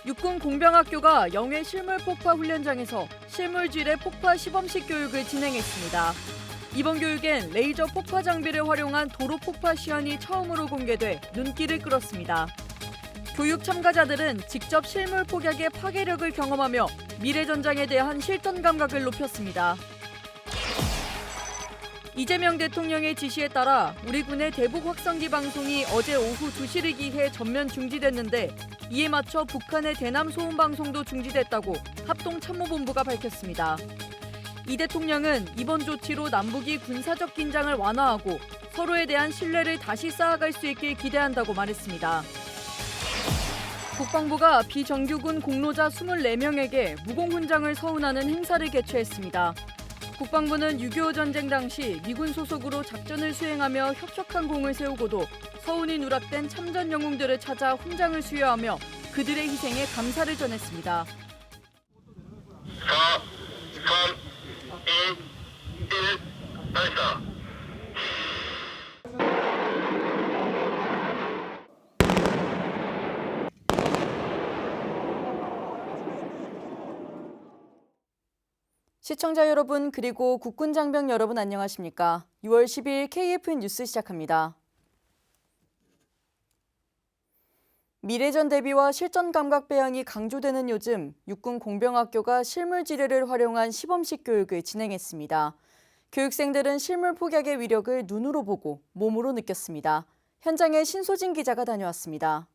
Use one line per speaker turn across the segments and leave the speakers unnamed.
육군 공병학교가 영해 실물 폭파 훈련장에서 실물지뢰 폭파 시범식 교육을 진행했습니다. 이번 교육엔 레이저 폭파 장비를 활용한 도로 폭파 시연이 처음으로 공개돼 눈길을 끌었습니다. 교육 참가자들은 직접 실물 폭약의 파괴력을 경험하며 미래 전장에 대한 실전 감각을 높였습니다. 이재명 대통령의 지시에 따라 우리 군의 대북 확성기 방송이 어제 오후 2시를 기해 전면 중지됐는데 이에 맞춰 북한의 대남 소음 방송도 중지됐다고 합동참모본부가 밝혔습니다. 이 대통령은 이번 조치로 남북이 군사적 긴장을 완화하고 서로에 대한 신뢰를 다시 쌓아갈 수 있길 기대한다고 말했습니다. 국방부가 비정규군 공로자 24명에게 무공훈장을 서운하는 행사를 개최했습니다. 국방부는 6.25 전쟁 당시 미군 소속으로 작전을 수행하며 혁혁한 공을 세우고도 서운이 누락된 참전 영웅들을 찾아 훈장을 수여하며 그들의 희생에 감사를 전했습니다.
4, 3, 2, 1, 발사.
시청자 여러분 그리고 국군 장병 여러분 안녕하십니까? 6월 10일 KF 뉴스 시작합니다. 미래전 대비와 실전 감각 배양이 강조되는 요즘 육군 공병학교가 실물 지뢰를 활용한 시범식 교육을 진행했습니다. 교육생들은 실물 폭약의 위력을 눈으로 보고 몸으로 느꼈습니다. 현장에 신소진 기자가 다녀왔습니다.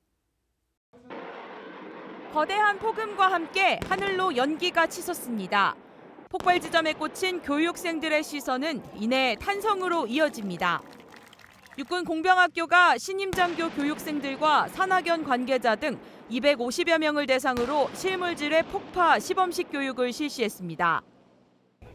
거대한 폭음과 함께 하늘로 연기가 치솟습니다. 폭발 지점에 꽂힌 교육생들의 시선은 이내 탄성으로 이어집니다. 육군 공병학교가 신임장교 교육생들과 산학연 관계자 등 250여 명을 대상으로 실물지뢰 폭파 시범식 교육을 실시했습니다.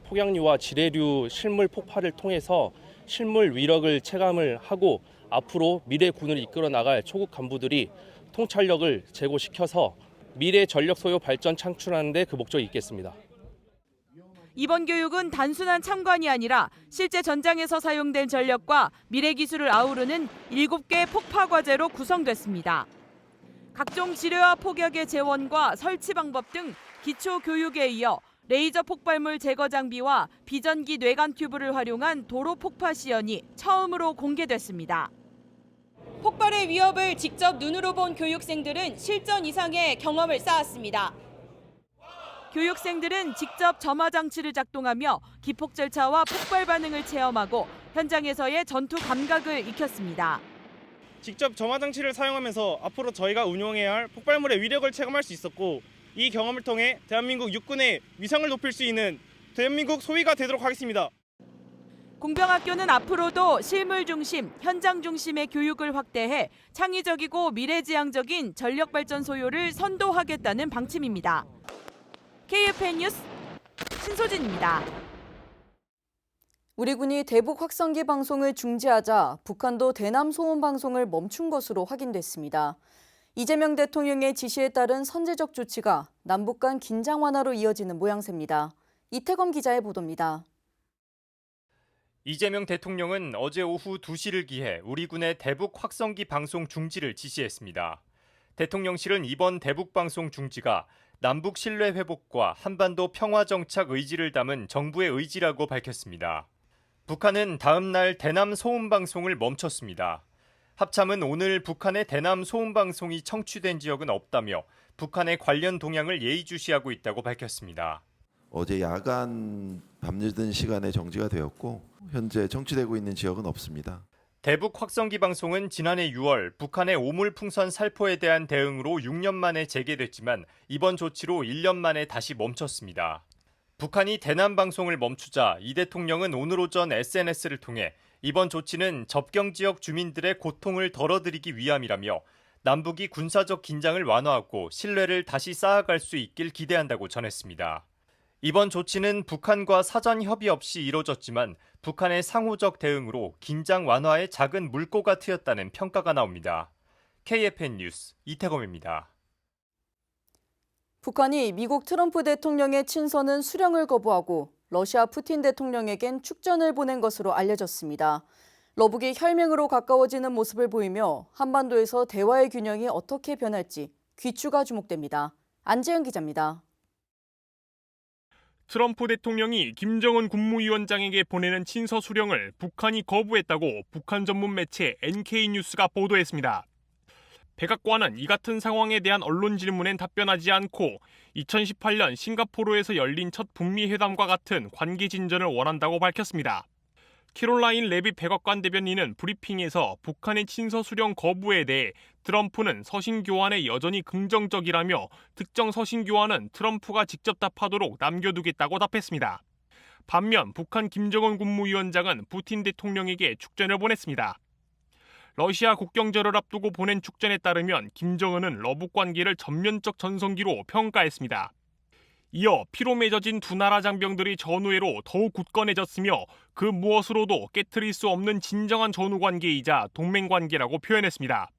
폭약류와 지뢰류 실물 폭파를 통해서 실물 위력을 체감을 하고 앞으로 미래 군을 이끌어 나갈 초급 간부들이 통찰력을 제고시켜서 미래 전력 소요 발전 창출하는 데 그 목적이 있겠습니다.
이번 교육은 단순한 참관이 아니라 실제 전장에서 사용된 전력과 미래 기술을 아우르는 7개 폭파 과제로 구성됐습니다. 각종 지뢰와 폭약의 재원과 설치 방법 등 기초 교육에 이어 레이저 폭발물 제거 장비와 비전기 뇌관 튜브를 활용한 도로 폭파 시연이 처음으로 공개됐습니다. 폭발의 위협을 직접 눈으로 본 교육생들은 실전 이상의 경험을 쌓았습니다. 교육생들은 직접 점화 장치를 작동하며 기폭 절차와 폭발 반응을 체험하고 현장에서의 전투 감각을 익혔습니다.
직접 점화 장치를 사용하면서 앞으로 저희가 운용해야 할 폭발물의 위력을 체감할 수 있었고 이 경험을 통해 대한민국 육군의 위상을 높일 수 있는 대한민국 소위가 되도록 하겠습니다.
공병학교는 앞으로도 실물 중심, 현장 중심의 교육을 확대해 창의적이고 미래지향적인 전력 발전 소요를 선도하겠다는 방침입니다. KFN 뉴스 신소진입니다.
우리 군이 대북 확성기 방송을 중지하자 북한도 대남 소음 방송을 멈춘 것으로 확인됐습니다. 이재명 대통령의 지시에 따른 선제적 조치가 남북 간 긴장 완화로 이어지는 모양새입니다. 이태검 기자의 보도입니다.
이재명 대통령은 어제 오후 2시를 기해 우리 군의 대북 확성기 방송 중지를 지시했습니다. 대통령실은 이번 대북 방송 중지가 남북 신뢰 회복과 한반도 평화 정착 의지를 담은 정부의 의지라고 밝혔습니다. 북한은 다음 날 대남 소음 방송을 멈췄습니다. 합참은 오늘 북한의 대남 소음 방송이 청취된 지역은 없다며 북한의 관련 동향을 예의주시하고 있다고 밝혔습니다.
어제 야간 밤늦은 시간에 정지가 되었고 현재 청취되고 있는 지역은 없습니다.
대북 확성기 방송은 지난해 6월 북한의 오물풍선 살포에 대한 대응으로 6년 만에 재개됐지만 이번 조치로 1년 만에 다시 멈췄습니다. 북한이 대남 방송을 멈추자 이 대통령은 오늘 오전 SNS를 통해 이번 조치는 접경 지역 주민들의 고통을 덜어드리기 위함이라며 남북이 군사적 긴장을 완화하고 신뢰를 다시 쌓아갈 수 있길 기대한다고 전했습니다. 이번 조치는 북한과 사전 협의 없이 이뤄졌지만 북한의 상호적 대응으로 긴장 완화에 작은 물꼬가 트였다는 평가가 나옵니다. KFN 뉴스 이태검입니다.
북한이 미국 트럼프 대통령의 친선은 수령을 거부하고 러시아 푸틴 대통령에겐 축전을 보낸 것으로 알려졌습니다. 러북이 혈맹으로 가까워지는 모습을 보이며 한반도에서 대화의 균형이 어떻게 변할지 귀추가 주목됩니다. 안재현 기자입니다.
트럼프 대통령이 김정은 국무위원장에게 보내는 친서 수령을 북한이 거부했다고 북한 전문 매체 NK뉴스가 보도했습니다. 백악관은 이 같은 상황에 대한 언론 질문엔 답변하지 않고 2018년 싱가포르에서 열린 첫 북미 회담과 같은 관계 진전을 원한다고 밝혔습니다. 캐롤라인 레비 백악관 대변인은 브리핑에서 북한의 친서 수령 거부에 대해 트럼프는 서신 교환에 여전히 긍정적이라며 특정 서신 교환은 트럼프가 직접 답하도록 남겨두겠다고 답했습니다. 반면 북한 김정은 국무위원장은 푸틴 대통령에게 축전을 보냈습니다. 러시아 국경절을 앞두고 보낸 축전에 따르면 김정은은 러북 관계를 전면적 전성기로 평가했습니다. 이어 피로 맺어진 두 나라 장병들이 전후회로 더욱 굳건해졌으며 그 무엇으로도 깨트릴 수 없는 진정한 전후관계이자 동맹관계라고 표현했습니다.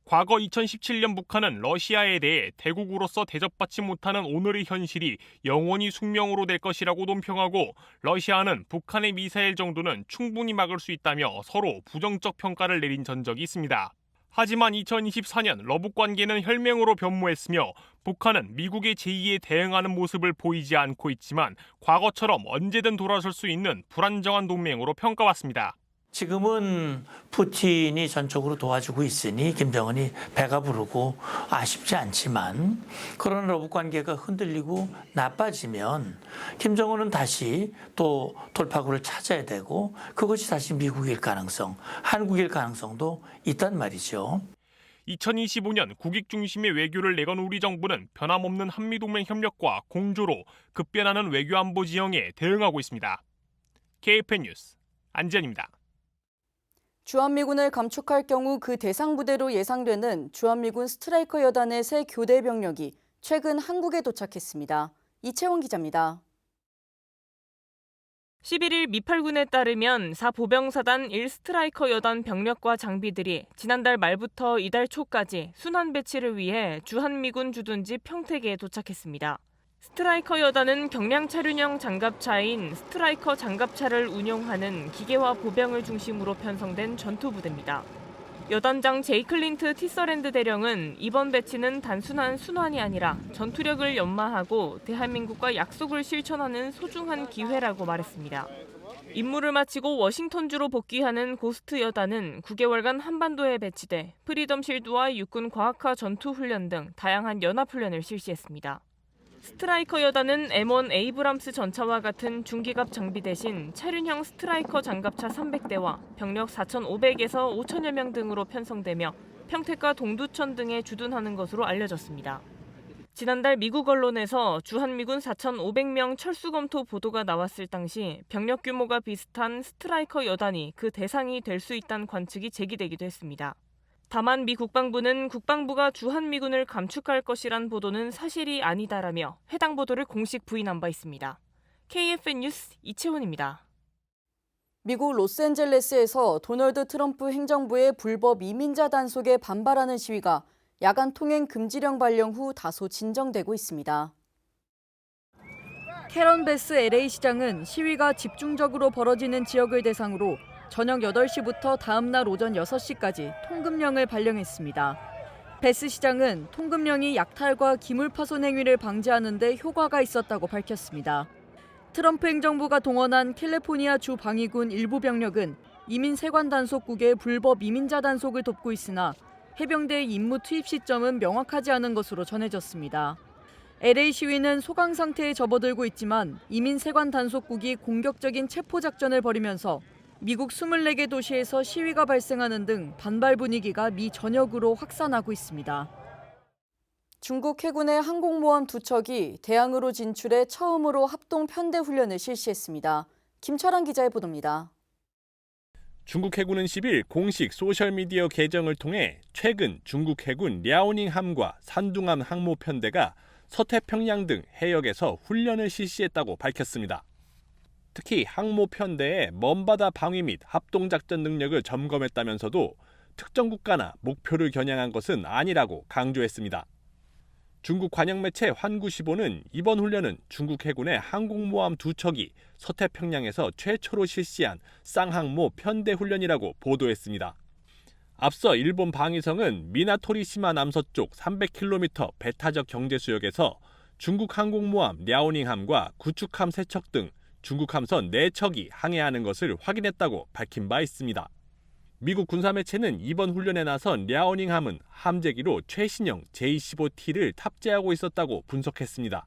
과거 2017년 북한은 러시아에 대해 대국으로서 대접받지 못하는 오늘의 현실이 영원히 숙명으로 될 것이라고 논평하고 러시아는 북한의 미사일 정도는 충분히 막을 수 있다며 서로 부정적 평가를 내린 전적이 있습니다. 하지만 2024년 러북 관계는 혈맹으로 변모했으며 북한은 미국의 제의에 대응하는 모습을 보이지 않고 있지만 과거처럼 언제든 돌아설 수 있는 불안정한 동맹으로 평가받습니다.
지금은 푸틴이 전적으로 도와주고 있으니 김정은이 배가 부르고 아쉽지 않지만 그런 러북 관계가 흔들리고 나빠지면 김정은은 다시 또 돌파구를 찾아야 되고 그것이 다시 미국일 가능성, 한국일 가능성도 있단 말이죠.
2025년 국익 중심의 외교를 내건 우리 정부는 변함없는 한미동맹 협력과 공조로 급변하는 외교안보 지형에 대응하고 있습니다. KFN 뉴스 안재현입니다.
주한미군을 감축할 경우 그 대상 부대로 예상되는 주한미군 스트라이커 여단의 새 교대 병력이 최근 한국에 도착했습니다. 이채원 기자입니다.
11일 미팔군에 따르면 4보병사단 1스트라이커 여단 병력과 장비들이 지난달 말부터 이달 초까지 순환 배치를 위해 주한미군 주둔지 평택에 도착했습니다. 스트라이커 여단은 경량 차륜형 장갑차인 스트라이커 장갑차를 운용하는 기계화 보병을 중심으로 편성된 전투부대입니다. 여단장 제이클린트 티서랜드 대령은 이번 배치는 단순한 순환이 아니라 전투력을 연마하고 대한민국과 약속을 실천하는 소중한 기회라고 말했습니다. 임무를 마치고 워싱턴주로 복귀하는 고스트 여단은 9개월간 한반도에 배치돼 프리덤 실드와 육군 과학화 전투훈련 등 다양한 연합훈련을 실시했습니다. 스트라이커 여단은 M1 에이브람스 전차와 같은 중기갑 장비 대신 차륜형 스트라이커 장갑차 300대와 병력 4,500에서 5천여 명 등으로 편성되며 평택과 동두천 등에 주둔하는 것으로 알려졌습니다. 지난달 미국 언론에서 주한미군 4,500명 철수검토 보도가 나왔을 당시 병력 규모가 비슷한 스트라이커 여단이 그 대상이 될 수 있다는 관측이 제기되기도 했습니다. 다만 미 국방부는 국방부가 주한미군을 감축할 것이란 보도는 사실이 아니다라며 해당 보도를 공식 부인한 바 있습니다. KFN 뉴스 이채원입니다.
미국 로스앤젤레스에서 도널드 트럼프 행정부의 불법 이민자 단속에 반발하는 시위가 야간 통행 금지령 발령 후 다소 진정되고 있습니다. 캐런 베스 LA 시장은 시위가 집중적으로 벌어지는 지역을 대상으로 저녁 8시부터 다음 날 오전 6시까지 통금령을 발령했습니다. 베스 시장은 통금령이 약탈과 기물 파손 행위를 방지하는 데 효과가 있었다고 밝혔습니다. 트럼프 행정부가 동원한 캘리포니아 주 방위군 일부 병력은 이민 세관 단속국의 불법 이민자 단속을 돕고 있으나 해병대의 임무 투입 시점은 명확하지 않은 것으로 전해졌습니다. LA 시위는 소강 상태에 접어들고 있지만 이민 세관 단속국이 공격적인 체포 작전을 벌이면서 미국 24개 도시에서 시위가 발생하는 등 반발 분위기가 미 전역으로 확산하고 있습니다. 중국 해군의 항공모함 2척이 대양으로 진출해 처음으로 합동 편대 훈련을 실시했습니다. 김철환 기자의 보도입니다.
중국 해군은 10일 공식 소셜미디어 계정을 통해 최근 중국 해군 랴오닝함과 산둥함 항모편대가 서태평양 등 해역에서 훈련을 실시했다고 밝혔습니다. 특히 항모편대의 먼바다 방위 및 합동작전 능력을 점검했다면서도 특정 국가나 목표를 겨냥한 것은 아니라고 강조했습니다. 중국 관영 매체 환구시보는 이번 훈련은 중국 해군의 항공모함 2척이 서태평양에서 최초로 실시한 쌍항모 편대 훈련이라고 보도했습니다. 앞서 일본 방위성은 미나토리시마 남서쪽 300km 배타적 경제수역에서 중국 항공모함 랴오닝함과 구축함 3척 등 중국 함선 4척이 항해하는 것을 확인했다고 밝힌 바 있습니다. 미국 군사매체는 이번 훈련에 나선 랴오닝함은 함재기로 최신형 J-15T를 탑재하고 있었다고 분석했습니다.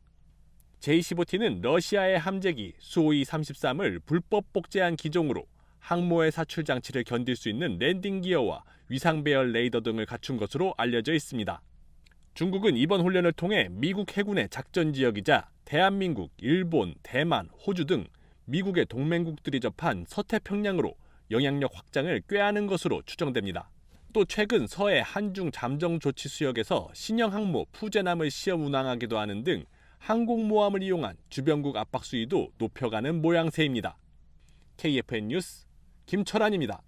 J-15T는 러시아의 함재기 수호이 33을 불법 복제한 기종으로 항모의 사출 장치를 견딜 수 있는 랜딩 기어와 위상 배열 레이더 등을 갖춘 것으로 알려져 있습니다. 중국은 이번 훈련을 통해 미국 해군의 작전 지역이자 대한민국, 일본, 대만, 호주 등 미국의 동맹국들이 접한 서태평양으로 영향력 확장을 꾀하는 것으로 추정됩니다. 또 최근 서해 한중 잠정 조치 수역에서 신형 항모 푸제남을 시험 운항하기도 하는 등 항공모함을 이용한 주변국 압박 수위도 높여가는 모양새입니다. KFN 뉴스 김철환입니다.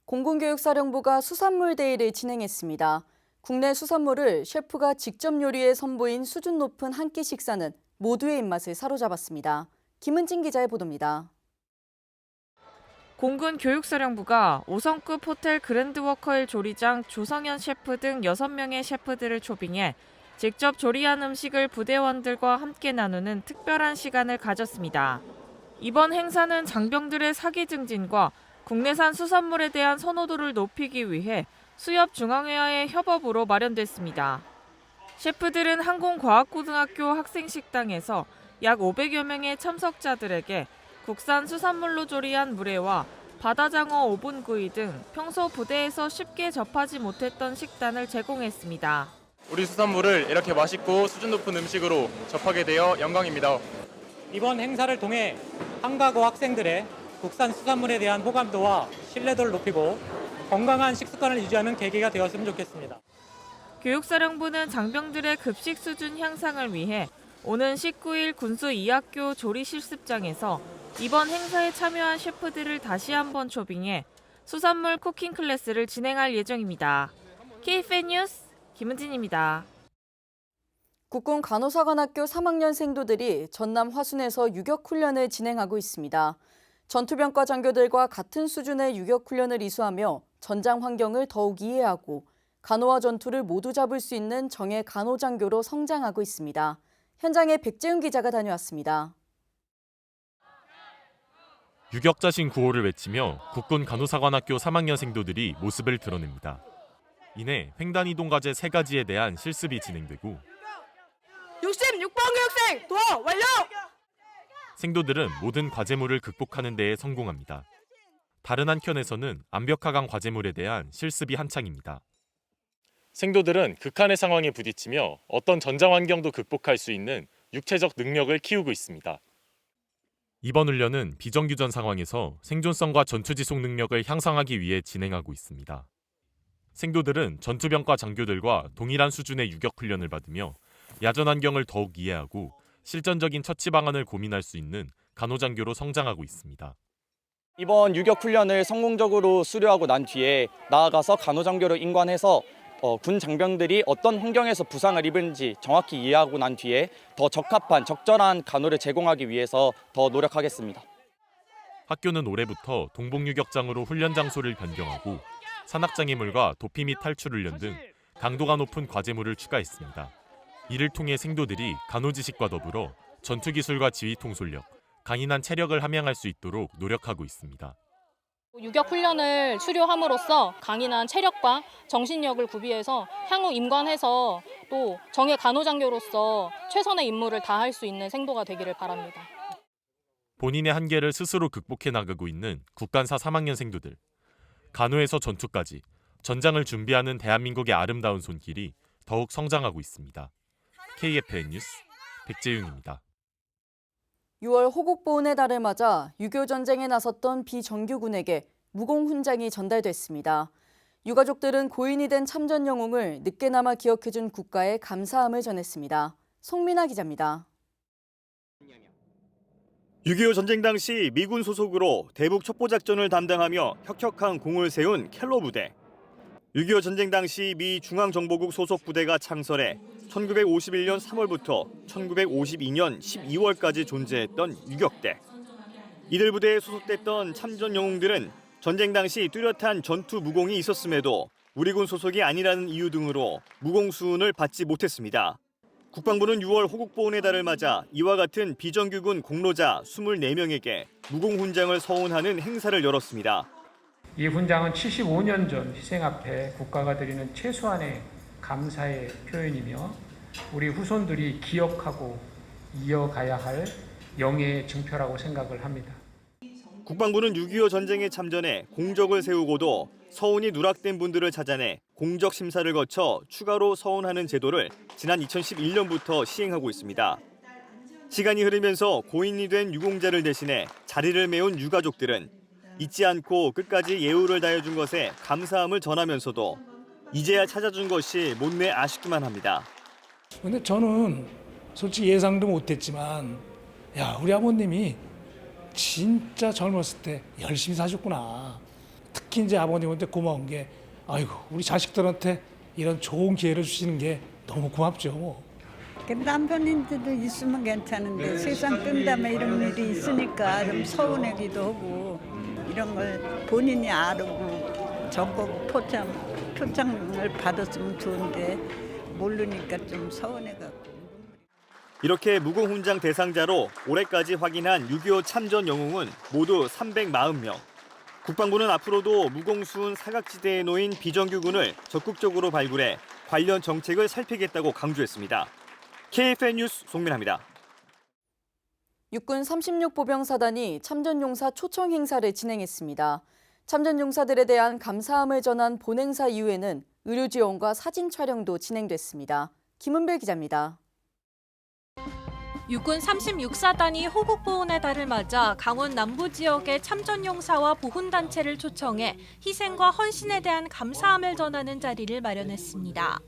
공군교육사령부가 수산물 데이를 진행했습니다. 국내 수산물을 셰프가 직접 요리해 선보인 수준 높은 한 끼 식사는 모두의 입맛을 사로잡았습니다. 김은진 기자의 보도입니다.
공군 교육사령부가 5성급 호텔 그랜드워커힐 조리장 조성현 셰프 등 6명의 셰프들을 초빙해 직접 조리한 음식을 부대원들과 함께 나누는 특별한 시간을 가졌습니다. 이번 행사는 장병들의 사기 증진과 국내산 수산물에 대한 선호도를 높이기 위해 수협중앙회와의 협업으로 마련됐습니다. 셰프들은 항공과학고등학교 학생식당에서 약 500여 명의 참석자들에게 국산 수산물로 조리한 물회와 바다장어 오븐구이 등 평소 부대에서 쉽게 접하지 못했던 식단을 제공했습니다.
우리 수산물을 이렇게 맛있고 수준 높은 음식으로 접하게 되어 영광입니다.
이번 행사를 통해 한가고 학생들의 국산 수산물에 대한 호감도와 신뢰도를 높이고 건강한 식습관을 유지하는 계기가 되었으면 좋겠습니다.
교육사령부는 장병들의 급식 수준 향상을 위해 오는 19일 군수 2학교 조리실습장에서 이번 행사에 참여한 셰프들을 다시 한번 초빙해 수산물 쿠킹 클래스를 진행할 예정입니다. KFN 뉴스 김은진입니다.
국군 간호사관학교 3학년 생도들이 전남 화순에서 유격훈련을 진행하고 있습니다. 전투병과 장교들과 같은 수준의 유격훈련을 이수하며 전장 환경을 더욱 이해하고 간호와 전투를 모두 잡을 수 있는 정예 간호장교로 성장하고 있습니다. 현장에 백재훈 기자가 다녀왔습니다.
유격자신 구호를 외치며 국군 간호사관학교 3학년 생도들이 모습을 드러냅니다. 이내 횡단이동 과제 3가지에 대한 실습이 진행되고
66번 교육생 도어 완료!
생도들은 모든 과제물을 극복하는 데에 성공합니다. 다른 한켠에서는 암벽하강 과제물에 대한 실습이 한창입니다. 생도들은 극한의 상황에 부딪히며 어떤 전장 환경도 극복할 수 있는 육체적 능력을 키우고 있습니다. 이번 훈련은 비정규전 상황에서 생존성과 전투지속 능력을 향상하기 위해 진행하고 있습니다. 생도들은 전투병과 장교들과 동일한 수준의 유격훈련을 받으며 야전 환경을 더욱 이해하고 실전적인 처치 방안을 고민할 수 있는 간호장교로 성장하고 있습니다.
이번 유격훈련을 성공적으로 수료하고 난 뒤에 나아가서 간호장교로 임관해서 군 장병들이 어떤 환경에서 부상을 입은지 정확히 이해하고 난 뒤에 더 적합한 적절한 간호를 제공하기 위해서 더 노력하겠습니다.
학교는 올해부터 동복유격장으로 훈련 장소를 변경하고 산악장애물과 도피 및 탈출 훈련 등 강도가 높은 과제물을 추가했습니다. 이를 통해 생도들이 간호지식과 더불어 전투기술과 지휘통솔력, 강인한 체력을 함양할 수 있도록 노력하고 있습니다.
유격훈련을 수료함으로써 강인한 체력과 정신력을 구비해서 향후 임관해서 또 정예 간호장교로서 최선의 임무를 다할 수 있는 생도가 되기를 바랍니다.
본인의 한계를 스스로 극복해 나가고 있는 국간사 3학년 생도들. 간호에서 전투까지 전장을 준비하는 대한민국의 아름다운 손길이 더욱 성장하고 있습니다. KFN 뉴스 백재윤입니다.
6월 호국보훈의 달을 맞아 유교 전쟁에 나섰던 비정규군에게 무공훈장이 전달됐습니다. 유가족들은 고인이 된 참전 영웅을 늦게나마 기억해준 국가에 감사함을 전했습니다. 송민아 기자입니다.
6.25 전쟁 당시 미군 소속으로 대북 첩보작전을 담당하며 혁혁한 공을 세운 켈로 부대. 6.25 전쟁 당시 미 중앙정보국 소속 부대가 창설해 1951년 3월부터 1952년 12월까지 존재했던 유격대. 이들 부대에 소속됐던 참전 영웅들은 전쟁 당시 뚜렷한 전투 무공이 있었음에도 우리군 소속이 아니라는 이유 등으로 무공 수훈을 받지 못했습니다. 국방부는 6월 호국보훈의 달을 맞아 이와 같은 비정규군 공로자 24명에게 무공 훈장을 서훈하는 행사를 열었습니다.
이 훈장은 75년 전 희생 앞에 국가가 드리는 최소한의 감사의 표현이며 우리 후손들이 기억하고 이어가야 할 영예의 증표라고 생각을 합니다.
국방부는 6.25 전쟁에 참전해 공적을 세우고도 서훈이 누락된 분들을 찾아내 공적 심사를 거쳐 추가로 서훈하는 제도를 지난 2011년부터 시행하고 있습니다. 시간이 흐르면서 고인이 된 유공자를 대신해 자리를 메운 유가족들은 잊지 않고 끝까지 예우를 다해준 것에 감사함을 전하면서도 이제야 찾아준 것이 못내 아쉽기만 합니다.
근데 저는 솔직히 예상도 못했지만 우리 아버님이 진짜 젊었을 때 열심히 사셨구나. 특히 이제 아버님한테 고마운 게 우리 자식들한테 이런 좋은 기회를 주시는 게 너무 고맙죠.
남편인데도 있으면 괜찮은데 세상 뜬다음에 이런 일이 있으니까 좀 서운하기도 하고 이런 걸 본인이 알고 전국 표창을 받았으면 좋은데 모르니까 좀 서운해갖고.
이렇게 무공훈장 대상자로 올해까지 확인한 6.25 참전 영웅은 모두 340명. 국방부는 앞으로도 무공수훈 사각지대에 놓인 비정규군을 적극적으로 발굴해 관련 정책을 살피겠다고 강조했습니다. KFN 뉴스 송민아입니다.
육군 36보병사단이 참전용사 초청 행사를 진행했습니다. 참전용사들에 대한 감사함을 전한 본행사 이후에는 의료 지원과 사진 촬영도 진행됐습니다. 김은별 기자입니다.
육군 36사단이 호국보훈의 달을 맞아 강원 남부 지역의 참전용사와 보훈단체를 초청해 희생과 헌신에 대한 감사함을 전하는 자리를 마련했습니다.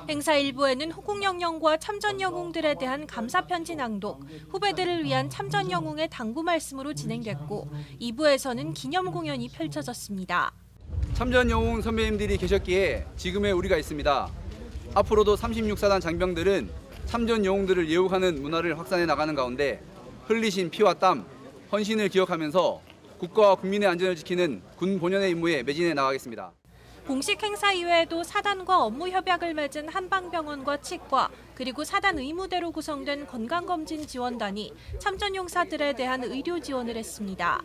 행사 일부에는 호국영령과 참전영웅들에 대한 감사편지 낭독, 후배들을 위한 참전영웅의 당부 말씀으로 진행됐고 2부에서는 기념 공연이 펼쳐졌습니다.
참전영웅 선배님들이 계셨기에 지금의 우리가 있습니다. 앞으로도 36사단 장병들은 참전 영웅들을 예우하는 문화를 확산해 나가는 가운데 흘리신 피와 땀, 헌신을 기억하면서 국가와 국민의 안전을 지키는 군 본연의 임무에 매진해 나가겠습니다.
공식 행사 이외에도 사단과 업무 협약을 맺은 한방병원과 치과, 그리고 사단 의무대로 구성된 건강검진지원단이 참전용사들에 대한 의료 지원을 했습니다.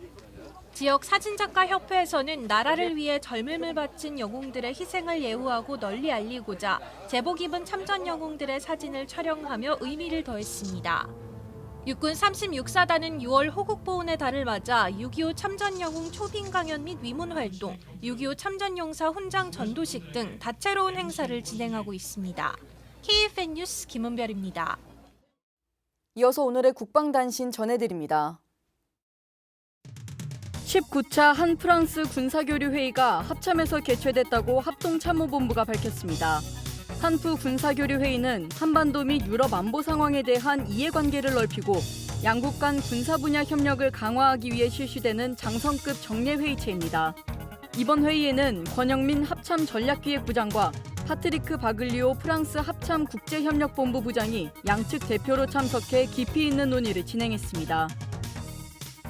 지역 사진작가협회에서는 나라를 위해 젊음을 바친 영웅들의 희생을 예우하고 널리 알리고자 제복 입은 참전 영웅들의 사진을 촬영하며 의미를 더했습니다. 육군 36사단은 6월 호국보훈의 달을 맞아 6.25 참전영웅 초빙 강연 및 위문활동, 6.25 참전용사 훈장 전도식 등 다채로운 행사를 진행하고 있습니다. KFN 뉴스 김은별입니다.
이어서 오늘의 국방단신 전해드립니다. 19차 한프랑스 군사교류 회의가 합참에서 개최됐다고 합동참모본부가 밝혔습니다. 한프 군사교류 회의는 한반도 및 유럽 안보 상황에 대한 이해관계를 넓히고 양국 간 군사 분야 협력을 강화하기 위해 실시되는 장성급 정례회의체입니다. 이번 회의에는 권영민 합참 전략기획부장과 파트리크 바글리오 프랑스 합참 국제협력본부 부장이 양측 대표로 참석해 깊이 있는 논의를 진행했습니다.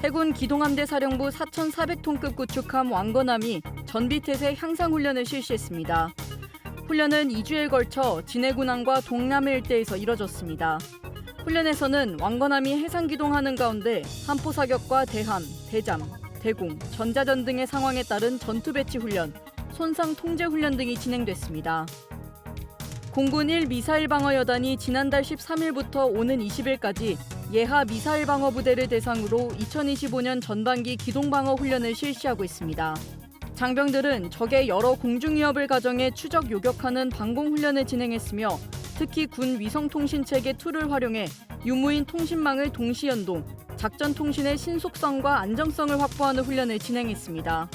해군 기동함대 사령부 4,400톤급 구축함 왕건함이 전비태세 향상훈련을 실시했습니다. 훈련은 2주에 걸쳐 진해군함과 동남해 일대에서 이뤄졌습니다. 훈련에서는 왕건함이 해상기동하는 가운데 함포 사격과 대함, 대잠, 대공, 전자전 등의 상황에 따른 전투 배치 훈련, 손상 통제 훈련 등이 진행됐습니다. 공군 1 미사일 방어 여단이 지난달 13일부터 오는 20일까지 예하 미사일 방어 부대를 대상으로 2025년 전반기 기동 방어 훈련을 실시하고 있습니다. 장병들은 적의 여러 공중 위협을 가정해 추적 요격하는 방공 훈련을 진행했으며 특히 군 위성통신체계 툴을 활용해 유무인 통신망을 동시 연동, 작전 통신의 신속성과 안정성을 확보하는 훈련을 진행했습니다.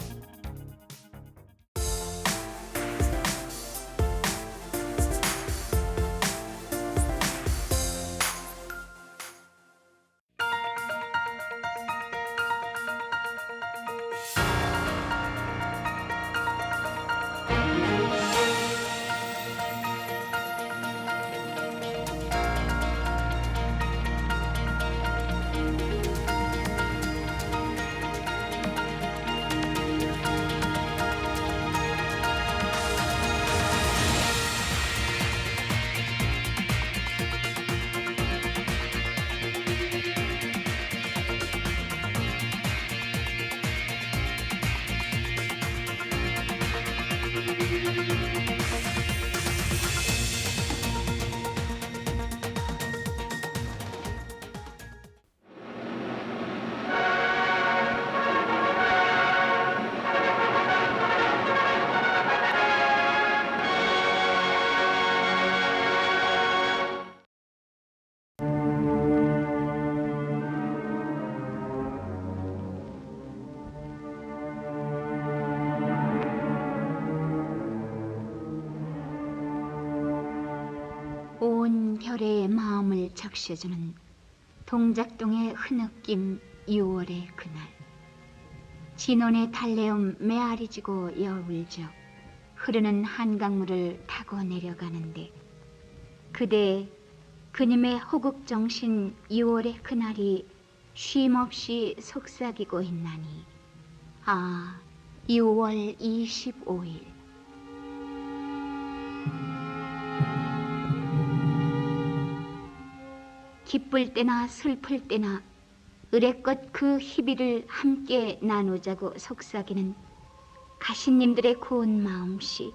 별의 마음을 적셔주는 동작동의 흐느낌 6월의 그날. 진원의 달래음 메아리 지고 여울져 흐르는 한강물을 타고 내려가는데 그대 그님의 호국정신 6월의 그날이 쉼없이 속삭이고 있나니 아 6월 25일 기쁠 때나 슬플 때나 의례껏 그 희비를 함께 나누자고 속삭이는 가신님들의 고운 마음씨.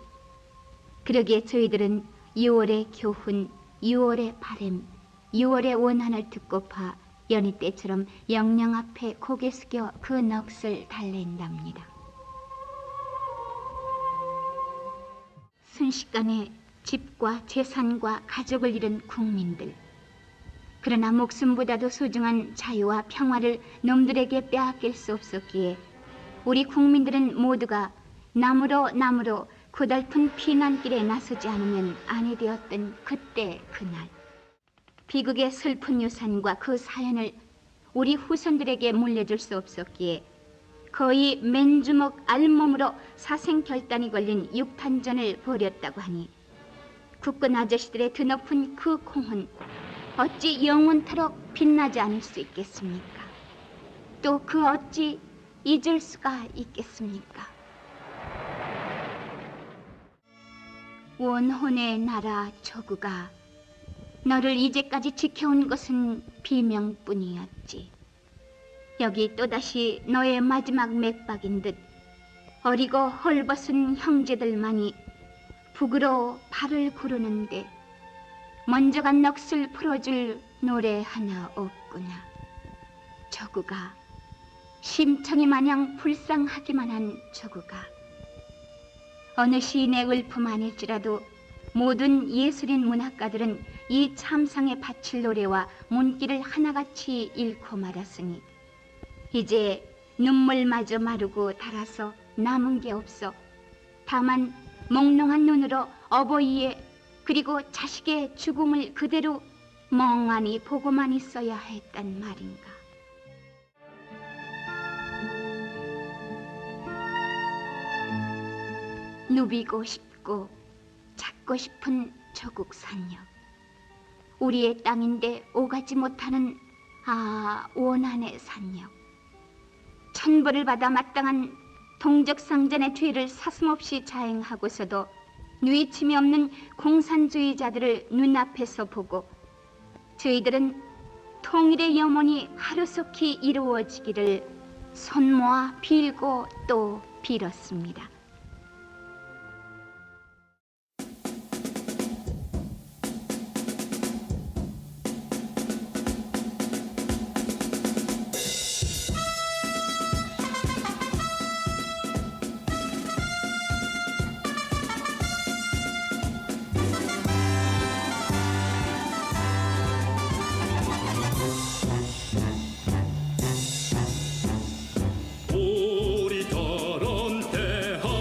그러기에 저희들은 6월의 교훈, 6월의 바램, 6월의 원한을 듣고파 연희 때처럼 영령 앞에 고개 숙여 그 넋을 달랜답니다. 순식간에 집과 재산과 가족을 잃은 국민들. 그러나 목숨보다도 소중한 자유와 평화를 놈들에게 빼앗길 수 없었기에 우리 국민들은 모두가 나무로 고달픈 피난길에 나서지 않으면 아니 되었던 그때 그날. 비극의 슬픈 유산과 그 사연을 우리 후손들에게 물려줄 수 없었기에 거의 맨주먹 알몸으로 사생결단이 걸린 육탄전을 벌였다고 하니 국군 아저씨들의 드높은 그 공헌 어찌 영원토록 빛나지 않을 수 있겠습니까? 또 그 어찌 잊을 수가 있겠습니까? 원혼의 나라 조국아, 너를 이제까지 지켜온 것은 비명뿐이었지. 여기 또다시 너의 마지막 맥박인 듯 어리고 헐벗은 형제들만이 북으로 발을 구르는데 먼저 간 넋을 풀어줄 노래 하나 없구나. 조국아, 심청이 마냥 불쌍하기만 한 조국아. 어느 시인의 을품 아닐지라도 모든 예술인 문학가들은 이 참상에 바칠 노래와 문길을 하나같이 잃고 말았으니 이제 눈물마저 마르고 닳아서 남은 게 없어 다만 몽롱한 눈으로 어버이의 그리고 자식의 죽음을 그대로 멍하니 보고만 있어야 했단 말인가. 누비고 싶고 찾고 싶은 조국 산역. 우리의 땅인데 오가지 못하는 원한의 산역. 천벌을 받아 마땅한 동적상전의 죄를 사슴없이 자행하고서도 누이침이 없는 공산주의자들을 눈앞에서 보고 저희들은 통일의 염원이 하루속히 이루어지기를 손모아 빌고 또 빌었습니다.
우리처럼 대한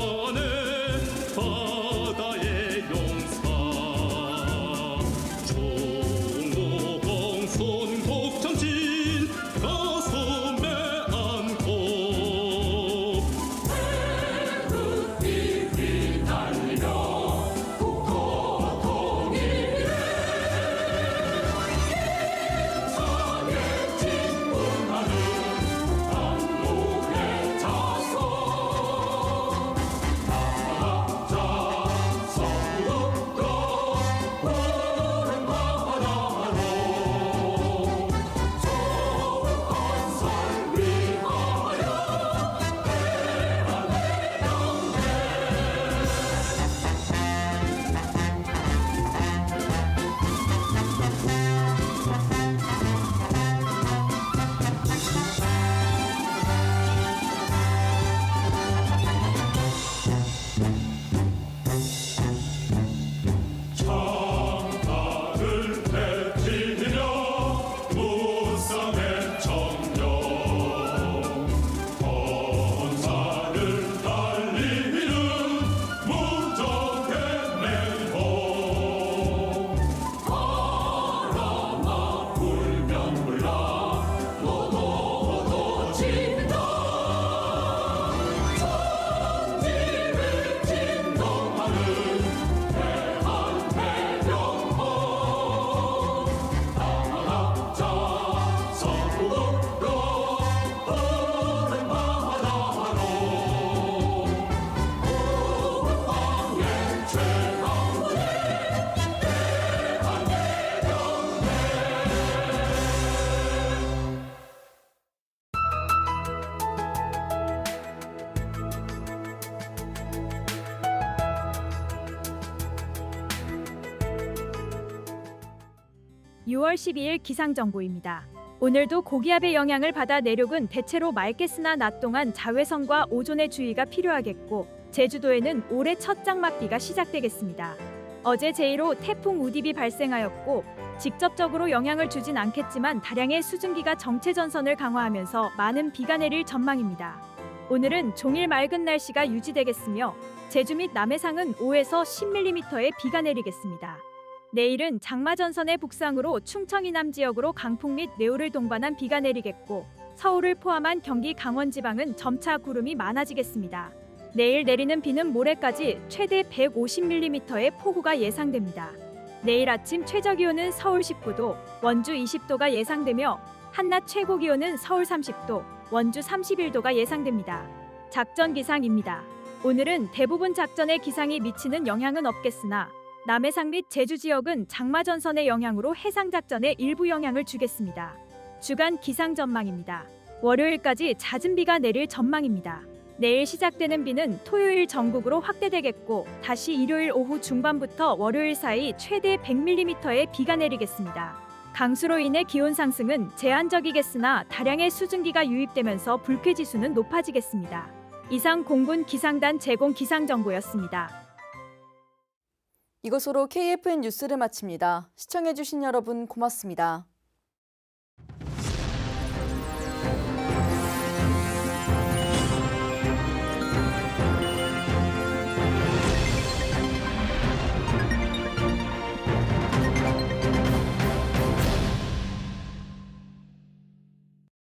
6월 12일 기상정보입니다. 오늘도 고기압의 영향을 받아 내륙은 대체로 맑겠으나 낮 동안 자외선과 오존의 주의가 필요하겠고 제주도에는 올해 첫 장맛비가 시작되겠습니다. 어제 제1호 태풍 우딥이 발생하였고 직접적으로 영향을 주진 않겠지만 다량의 수증기가 정체 전선을 강화하면서 많은 비가 내릴 전망입니다. 오늘은 종일 맑은 날씨가 유지되겠으며 제주 및 남해상은 5에서 10mm의 비가 내리겠습니다. 내일은 장마전선의 북상으로 충청 이남 지역으로 강풍 및 뇌우를 동반한 비가 내리겠고 서울을 포함한 경기 강원 지방은 점차 구름이 많아지겠습니다. 내일 내리는 비는 모레까지 최대 150mm의 폭우가 예상됩니다. 내일 아침 최저기온은 서울 19도, 원주 20도가 예상되며 한낮 최고기온은 서울 30도, 원주 31도가 예상됩니다. 작전 기상입니다. 오늘은 대부분 작전에 기상이 미치는 영향은 없겠으나 남해상 및 제주 지역은 장마전선의 영향으로 해상작전에 일부 영향을 주겠습니다. 주간 기상 전망입니다. 월요일까지 잦은 비가 내릴 전망입니다. 내일 시작되는 비는 토요일 전국으로 확대되겠고 다시 일요일 오후 중반부터 월요일 사이 최대 100mm의 비가 내리겠습니다. 강수로 인해 기온 상승은 제한적이겠으나 다량의 수증기가 유입되면서 불쾌지수는 높아지겠습니다. 이상 공군 기상단 제공 기상정보였습니다.
이것으로 KFN 뉴스를 마칩니다. 시청해주신 여러분 고맙습니다.